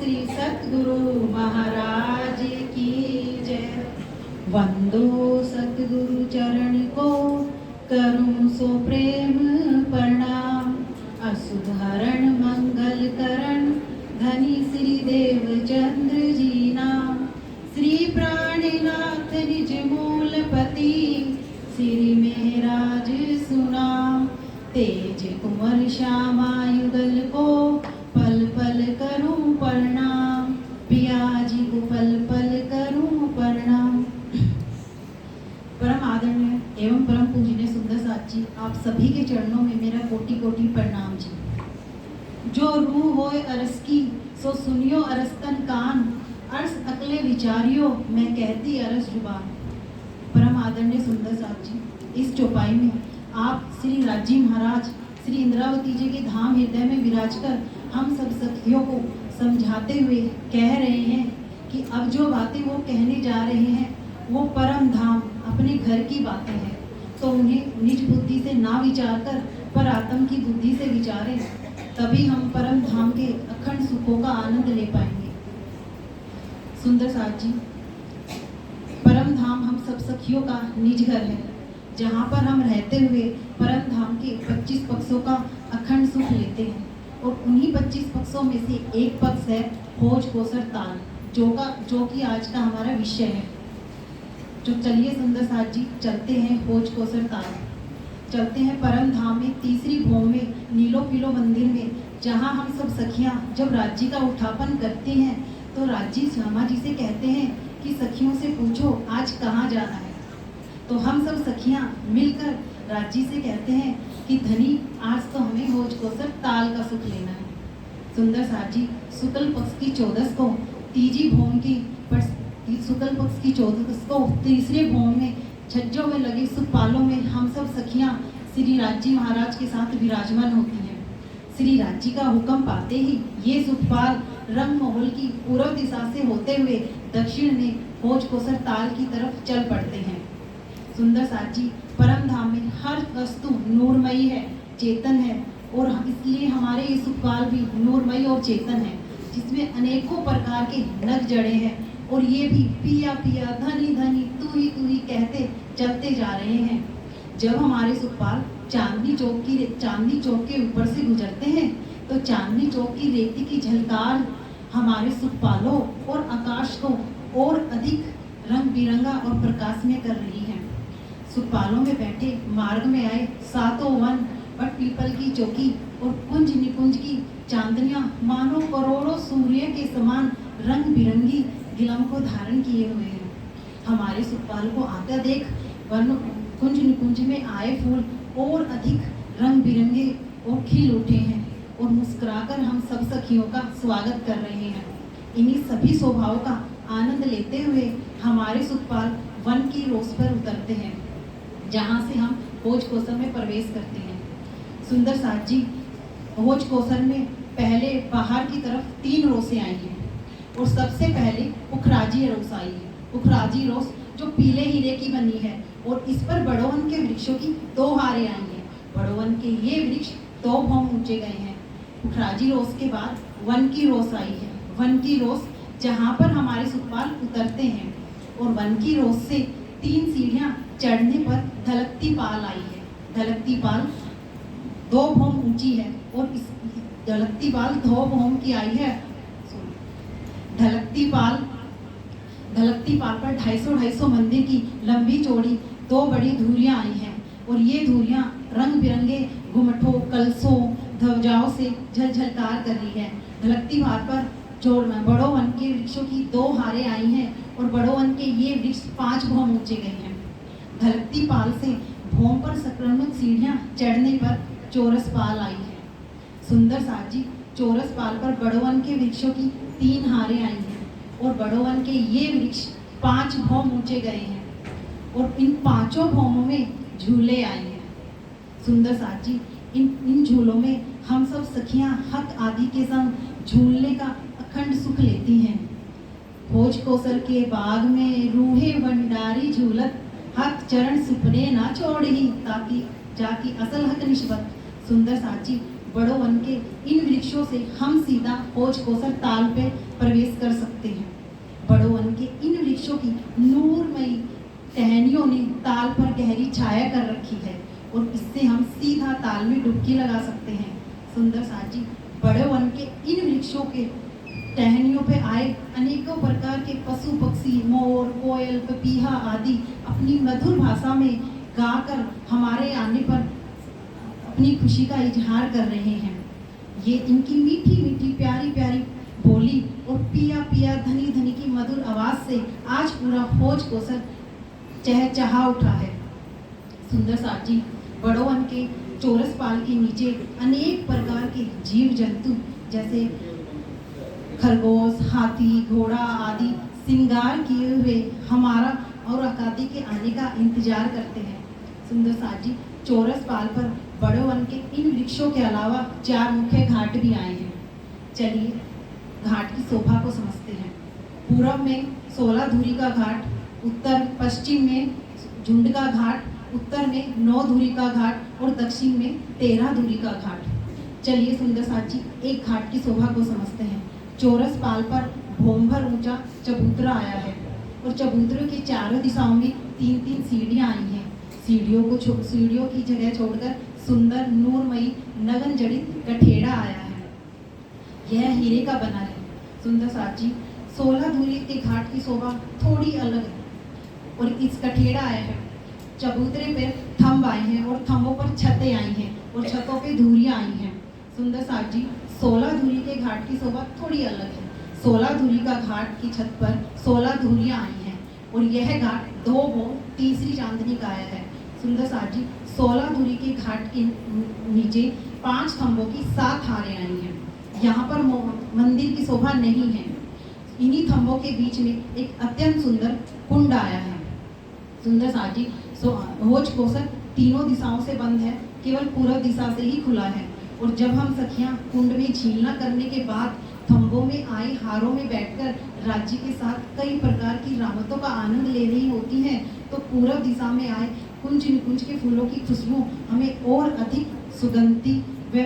श्री सतगुरु महाराज की जय। वंदो सतगुरु चरण को, करूं सो प्रेम प्रणाम। अशुभ हरण मंगल करण, धनी श्री देव चंद्र जी नाम। श्री प्राणनाथ निज मूलपति, श्री मेहराज सुनाम। तेज कुंवर श्यामा युगल को, पल पल करूं प्रणाम। पियाजी को पल पल करूं प्रणाम। परम आदरणीय एवं परम पूजनीय सुंदर साथ जी, आप सभी के चरणों में मेरा कोटि कोटि प्रणाम जी। जो रूह होए अरस की, सो सुनियो अरस्तन कान। अर्स अकले विचारियो, मैं कहती अरस जुबान। परम आदरणीय सुंदर साथ जी, इस चौपाई में आप श्री राज्य महाराज श्री इंद्रावती जी के धाम हृदय में विराज कर हम सब सखियों को समझाते हुए कह रहे हैं कि अब जो बातें वो कहने जा रहे हैं वो परम धाम अपने घर की बातें हैं, तो उन्हें निज बुद्धि से ना विचार कर पर आत्म की बुद्धि से विचारें, तभी हम परम धाम के अखंड सुखों का आनंद ले पाएंगे। सुंदर साथ जी, परम धाम हम सब सखियों का निज घर है, जहाँ पर हम रहते हुए परम धाम के 25 पक्षों का अखंड सुख लेते हैं। और उन्हीं 25 पक्षों में से एक पक्ष है खोज कोसर ताल, जो कि आज का हमारा विषय है। जो चलिए सुंदर साथ जी, चलते हैं खोज कोसर ताल। चलते हैं परम धाम में तीसरी भौम में नीलो पीलो मंदिर में, जहाँ हम सब सखियाँ जब राज्य का उठापन करते हैं तो राज्य श्यामा जी से कहते हैं कि सखियों से पूछो आज कहाँ जाना है। तो हम सब सखियां मिलकर राज्य से कहते हैं कि धनी आज तो हमें खोज कोसर ताल का सुख लेना है। सुंदर साथ जी, शुक्ल पक्ष की 14 को तीजी भौम की शुक्ल पक्ष की 14 को तीसरे भौम में छज्जों में लगे सुखपालों में हम सब सखियां श्री राज्य महाराज के साथ विराजमान होती हैं। श्री राज्य का हुक्म पाते ही ये सुखपाल रंग महल की पूर्व दिशा से होते हुए दक्षिण में खोज कोसर ताल की तरफ चल पड़ते हैं। सुंदर साथ जी, परम धाम में हर वस्तु नूरमयी है, चेतन है, और इसलिए हमारे ये सुखपाल भी नूरमयी और चेतन है, जिसमें अनेकों प्रकार के नग जड़े हैं, और ये भी पिया पिया धनी धनी तू ही कहते चलते जा रहे हैं। जब हमारे सुखपाल चांदनी चौक के ऊपर से गुजरते हैं तो चांदनी चौक की रेती की झलकार हमारे सुखपालों और आकाश को और अधिक रंग बिरंगा और प्रकाश में कर रही है। सुखपालों में बैठे मार्ग में आए सातों वन, बट पीपल की चौकी और कुंज निकुंज की चांदनियां मानो करोड़ों सूर्य के समान रंग बिरंगी गिलम को धारण किए हुए हैं। हमारे सुखपाल को आकर देख वन कुंज निकुंज में आए फूल और अधिक रंग बिरंगे और खिल उठे हैं, और मुस्कुराकर हम सब सखियों का स्वागत कर रहे हैं। इन्हीं सभी शोभाओं का आनंद लेते हुए हमारे सुखपाल वन की रोस पर उतरते हैं, जहाँ से हम खोज कोसर में प्रवेश करते हैं। सुंदर साथ जी, खोज कोसर में पहले बाहर की तरफ 3 रोसें आई हैं, और सबसे पहले उखराजी रोस आई है। उखराजी रोस जो पीले हीरे की बनी है, और इस पर बड़ोवन के वृक्षों की 2 हारें आई हैं। बड़ोवन के ये वृक्ष 2 भौम ऊंचे गए हैं। उखराजी रोस के बाद वन की रोस आई है। वन की रोस जहाँ पर हमारे सुखपाल उतरते हैं, और वन की रोस से 3 सीढ़ियाँ चढ़ने पर धलकती पाल आई है। धलकती पाल 2 भौम ऊंची है, और इस धलकती पाल 2 भौम की आई है। धलकती पाल पर 250 मंदिर की लंबी चौड़ी 2 बड़ी धूरियाँ आई हैं, और ये धूरियाँ रंग बिरंगे घुमटों, कलशों, ध्वजाओं से झलझलकार कर रही है। धलकती पाल पर बड़ों वन के वृक्षों की 2 हारें आई हैं, और बड़ों वन के ये वृक्ष 5 भौम ऊंचे गए हैं। धलकती पाल से भौम पर संक्रमक सीढ़ियाँ चढ़ने पर चौरस पाल आई है। सुंदर साथ जी, चौरस पाल पर बड़ों वन के वृक्षों की 3 हारें आई हैं, और बड़ों वन के ये वृक्ष 5 भौम ऊंचे गए हैं, और इन 5 भौमों में झूले आए हैं। सुंदर साथ जी, इन झूलों में हम सब सखियां हक आदि के संग झूलने का अखंड सुख लेती हैं। खोज कोसर के बाग में रूहे भंडारी झूलत, हक चरण सुपने ना छोड़ी, ताकि जाकी असल हक निस्बत। सुंदर साथ जी, बड़ों वन के इन वृक्षों से हम सीधा भोज कोसर ताल पे प्रवेश कर सकते हैं। बड़ों वन के इन वृक्षों की नूरमयी टहनियों ने ताल पर गहरी छाया कर रखी है और इससे हम सीधा ताल में डुबकी लगा सकते हैं। सुंदर साथ जी, बड़े वन के इन वृक्षों के टहनियों पे आए अनेकों प्रकार के पशु पक्षी, मोर, कोयल, पपीहा आदि अपनी मधुर भाषा में गाकर हमारे आने पर अपनी खुशी का इजहार कर रहे हैं। ये इनकी मीठी मीठी प्यारी प्यारी बोली और पिया पिया धनी धनी की मधुर आवाज से आज पूरा भोज कोसर चहचहा उठा है। सुंदर साथ जी, बड़ों वन के चौरस पाल के नीचे अनेक प्रकार के जीव जंतु जैसे खरगोश, हाथी, घोड़ा आदि श्रृंगार किए हुए हमारा और अकादी के आने का इंतजार करते हैं। सुंदर साथ जी, चौरस पाल पर बड़ों वन के इन वृक्षों के अलावा 4 मुख्य घाट भी आए हैं। चलिए घाट की शोभा को समझते हैं। पूरब में 16 धुरी का घाट, उत्तर पश्चिम में झुंड का घाट, उत्तर में 9 धुरी का घाट और दक्षिण में 13 धुरी का घाट। चलिए सुंदर साथ जी, एक घाट की शोभा को समझते हैं। चौरस पाल पर भोंभर ऊंचा चबूतरा आया है और चबूतरे के चारों दिशाओं में 3-3 सीढ़ियां आई हैं। सीढ़ियों की जगह छोड़कर सुंदर नूरमयी नगन जड़ित कठेड़ा आया है। यह हीरे का बना है। सुंदर साथ जी, 16 धुरी के घाट की शोभा थोड़ी अलग है और इस कठेड़ा आया है। चबूतरे पे थंब आए हैं और थंबों पर छतें आई हैं और छतों पे धुरियां आई हैं। सुंदर साथ जी, 16 धुरी के घाट की शोभा थोड़ी अलग है। 16 धुरी का घाट की छत पर 16 धुरियां आई हैं और यह घाट 2 भोग तीसरी चांदनी का आया है। सुंदर साथ जी, 16 धुरी के घाट के नीचे 5 खंभों की 7 हारें आई हैं। यहाँ पर मंदिर की शोभा नहीं है। इन्हीं खंभों के बीच में एक अत्यंत सुंदर कुंड आया है। सुंदर साथ जी, भोज कोसर तीनों दिशाओं से बंद है, केवल पूर्व दिशा से ही खुला है। और जब हम सखियां कुंड में झीलना करने के बाद खंभों में आए हारों में बैठकर राज्य के साथ कई प्रकार की रामतों का आनंद ले रही होती हैं, तो पूर्व दिशा में आए कुंज निकुंज के फूलों की खुशबू हमें और अधिक सुगंधी व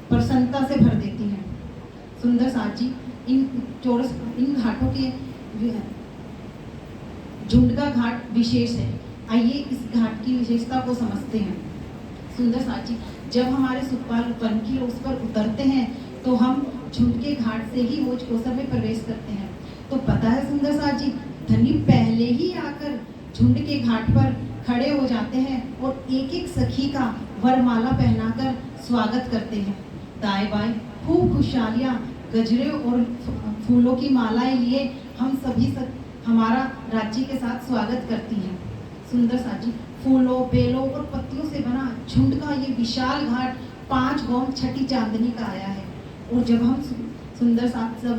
प्रसन्नता से भर देती है। सुंदर साथ जी, इन घाटों के झुंड का घाट विशेष है। आइए इस घाट की विशेषता को समझते हैं। सुंदर साथ जी, जब हमारे सुखपाल वन की उस पर उतरते हैं तो हम झुंड के घाट से ही भोज कोसर में प्रवेश करते हैं। तो पता है सुंदर साथ जी, धनी पहले ही आकर झुंड के घाट पर खड़े हो जाते हैं और एक एक सखी का वरमाला पहनाकर स्वागत करते हैं। दाएं बाएं खूब खुशहालियाँ, गजरे और फूलों की मालाएं लिए हम सभी हमारा राज्य के साथ स्वागत करती हैं। सुंदर साथ जी, फूलों, बेलों और पत्तियों से बना झुंड का ये विशाल घाट 5 भौम छठी चांदनी का आया है। और जब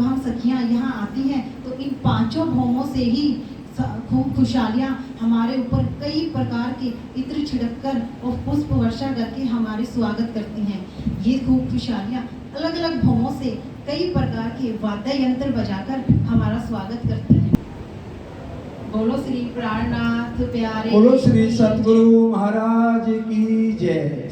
हम सखियां यहाँ आती हैं तो इन 5 भौमों से ही खूब खुशहालियाँ हमारे ऊपर कई प्रकार के इत्र छिड़ककर और पुष्प वर्षा करके हमारे स्वागत करती हैं। ये खूब खुशहालियाँ अलग अलग भौमों से कई प्रकार के वाद्य यंत्र बजाकर हमारा स्वागत करती हैं। बोलो श्री प्राणनाथ प्यारे, बोलो श्री सतगुरु महाराज की जय।